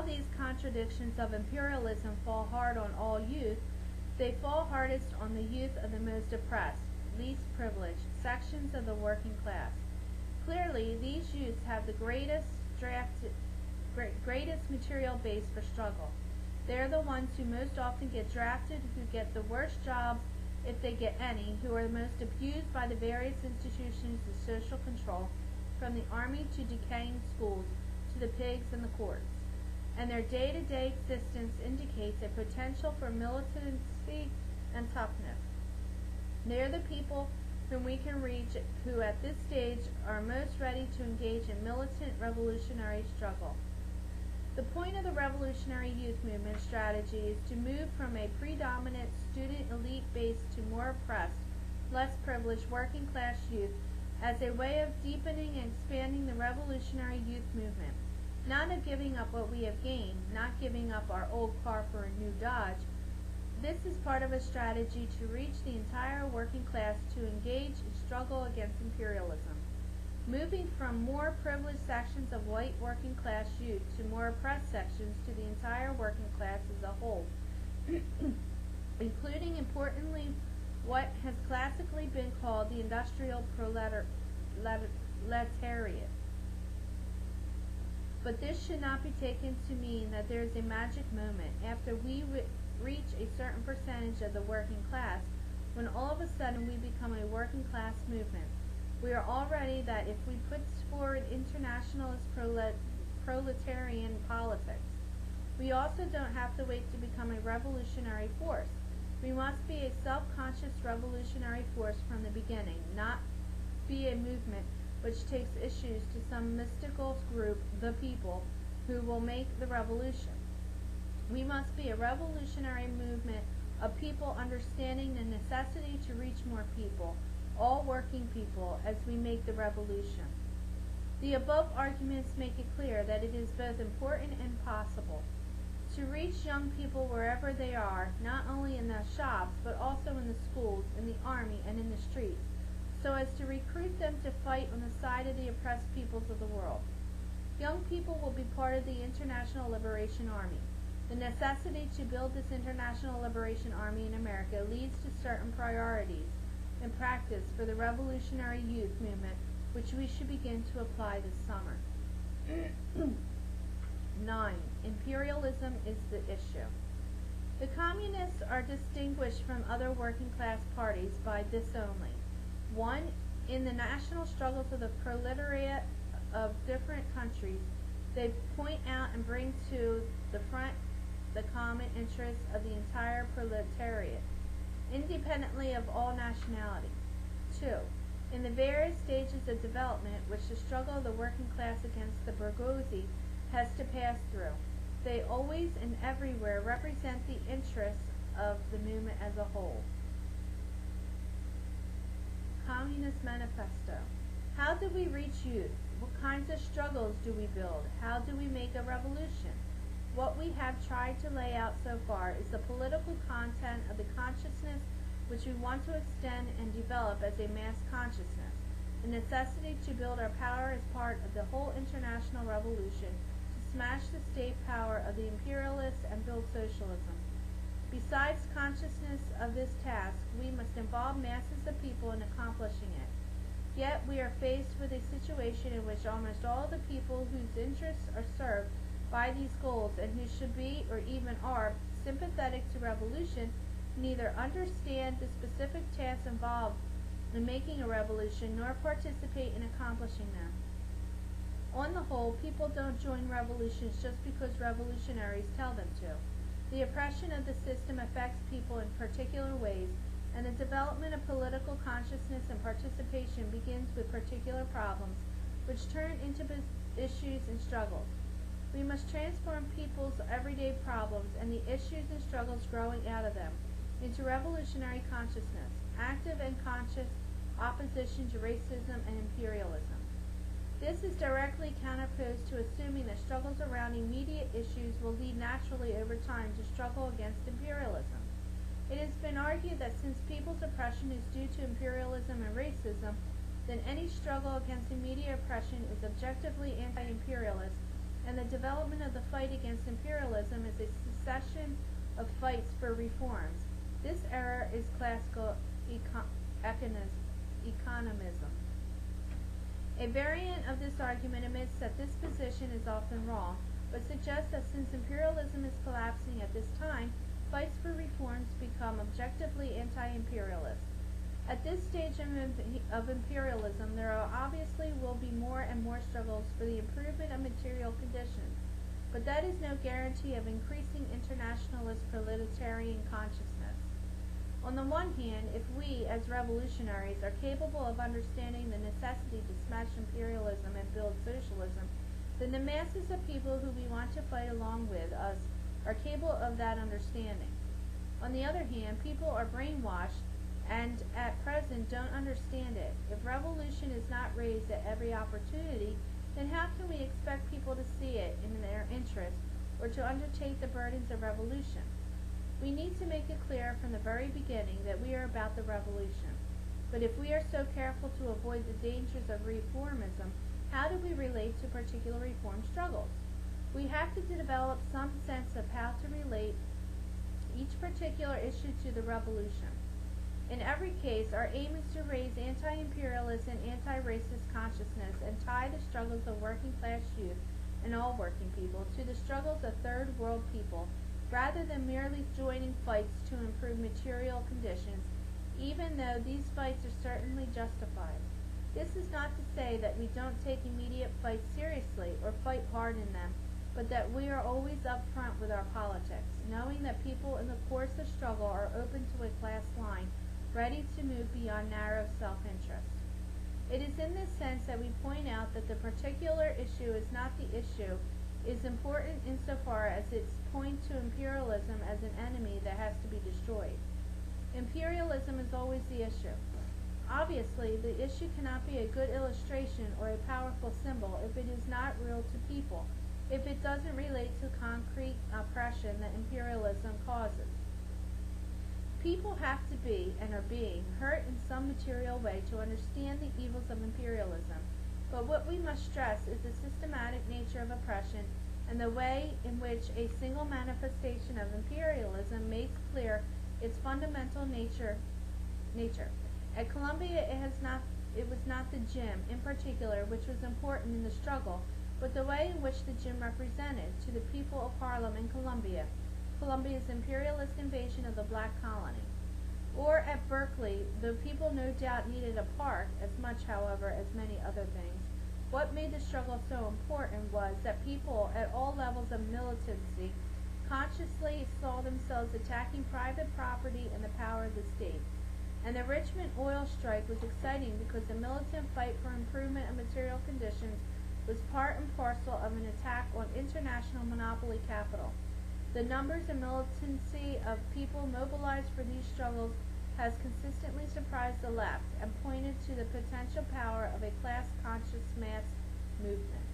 these contradictions of imperialism fall hard on all youth, they fall hardest on the youth of the most oppressed, least privileged sections of the working class. Clearly, these youths have the greatest material base for struggle. They're the ones who most often get drafted, who get the worst jobs, if they get any, who are the most abused by the various institutions of social control, from the army to decaying schools to the pigs and the courts. And their day-to-day existence indicates a potential for militancy and toughness. They are the people whom we can reach, who at this stage are most ready to engage in militant revolutionary struggle. The point of the revolutionary youth movement strategy is to move from a predominant student elite base to more oppressed, less privileged working class youth as a way of deepening and expanding the revolutionary youth movement. Not of giving up what we have gained, not giving up our old car for a new Dodge. This is part of a strategy to reach the entire working class to engage in struggle against imperialism. Moving from more privileged sections of white working class youth to more oppressed sections to the entire working class as a whole, including, importantly, what has classically been called the industrial proletariat. But this should not be taken to mean that there is a magic moment after we reach a certain percentage of the working class when all of a sudden we become a working class movement. We are already that if we put forward internationalist proletarian politics. We also don't have to wait to become a revolutionary force. We must be a self-conscious revolutionary force from the beginning, not be a movement which takes issues to some mystical group, the people, who will make the revolution. We must be a revolutionary movement of people understanding the necessity to reach more people, all working people, as we make the revolution. The above arguments make it clear that it is both important and possible to reach young people wherever they are, not only in the shops, but also in the schools, in the army, and in the streets, so as to recruit them to fight on the side of the oppressed peoples of the world. Young people will be part of the International Liberation Army. The necessity to build this International Liberation Army in America leads to certain priorities in practice for the revolutionary youth movement, which we should begin to apply this summer. 9. Imperialism is the issue. The communists are distinguished from other working class parties by this only. 1. In the national struggles of the proletariat of different countries, they point out and bring to the front the common interests of the entire proletariat, independently of all nationality. 2. In the various stages of development which the struggle of the working class against the bourgeoisie has to pass through, they always and everywhere represent the interests of the movement as a whole. Communist Manifesto. How do we reach youth? What kinds of struggles do we build? How do we make a revolution? What we have tried to lay out so far is the political content of the consciousness which we want to extend and develop as a mass consciousness, the necessity to build our power as part of the whole international revolution, to smash the state power of the imperialists and build socialism. Besides consciousness of this task, we must involve masses of people in accomplishing it. Yet we are faced with a situation in which almost all the people whose interests are served by these goals and who should be or even are sympathetic to revolution neither understand the specific tasks involved in making a revolution nor participate in accomplishing them. On the whole, people don't join revolutions just because revolutionaries tell them to. The oppression of the system affects people in particular ways, and the development of political consciousness and participation begins with particular problems, which turn into issues and struggles. We must transform people's everyday problems and the issues and struggles growing out of them into revolutionary consciousness, active and conscious opposition to racism and imperialism. This is directly counterposed to assuming that struggles around immediate issues will lead naturally over time to struggle against imperialism. It has been argued that since people's oppression is due to imperialism and racism, then any struggle against immediate oppression is objectively anti-imperialist and the development of the fight against imperialism is a succession of fights for reforms. This error is classical economism. A variant of this argument admits that this position is often wrong, but suggests that since imperialism is collapsing at this time, fights for reforms become objectively anti-imperialist. At this stage of imperialism, there obviously will be more and more struggles for the improvement of material conditions, but that is no guarantee of increasing internationalist proletarian consciousness. On the one hand, if we, as revolutionaries, are capable of understanding the necessity to smash imperialism and build socialism, then the masses of people who we want to fight along with us are capable of that understanding. On the other hand, people are brainwashed and at present don't understand it. If revolution is not raised at every opportunity, then how can we expect people to see it in their interest or to undertake the burdens of revolution? We need to make it clear from the very beginning that we are about the revolution. But if we are so careful to avoid the dangers of reformism, how do we relate to particular reform struggles? We have to develop some sense of how to relate each particular issue to the revolution. In every case, our aim is to raise anti-imperialist and anti-racist consciousness and tie the struggles of working-class youth and all working people to the struggles of third-world people, rather than merely joining fights to improve material conditions, even though these fights are certainly justified. This is not to say that we don't take immediate fights seriously or fight hard in them, but that we are always up front with our politics, knowing that people in the course of struggle are open to a class line, ready to move beyond narrow self-interest. It is in this sense that we point out that the particular issue is not the issue, is important insofar as its point to imperialism as an enemy that has to be destroyed. Imperialism is always the issue. Obviously, the issue cannot be a good illustration or a powerful symbol if it is not real to people, if it doesn't relate to concrete oppression that imperialism causes. People have to be, and are being, hurt in some material way to understand the evils of imperialism, but what we must stress is the systematic nature of oppression and the way in which a single manifestation of imperialism makes clear its fundamental nature. At Columbia, it was not the gym, in particular, which was important in the struggle, but the way in which the gym represented, to the people of Harlem and Columbia's imperialist invasion of the black colony. Or at Berkeley, though people no doubt needed a park, as much, however, as many other things, what made the struggle so important was that people at all levels of militancy consciously saw themselves attacking private property and the power of the state. And the Richmond oil strike was exciting because the militant fight for improvement of material conditions was part and parcel of an attack on international monopoly capital. The numbers and militancy of people mobilized for these struggles has consistently surprised the left and pointed to the potential power of a class-conscious mass movement.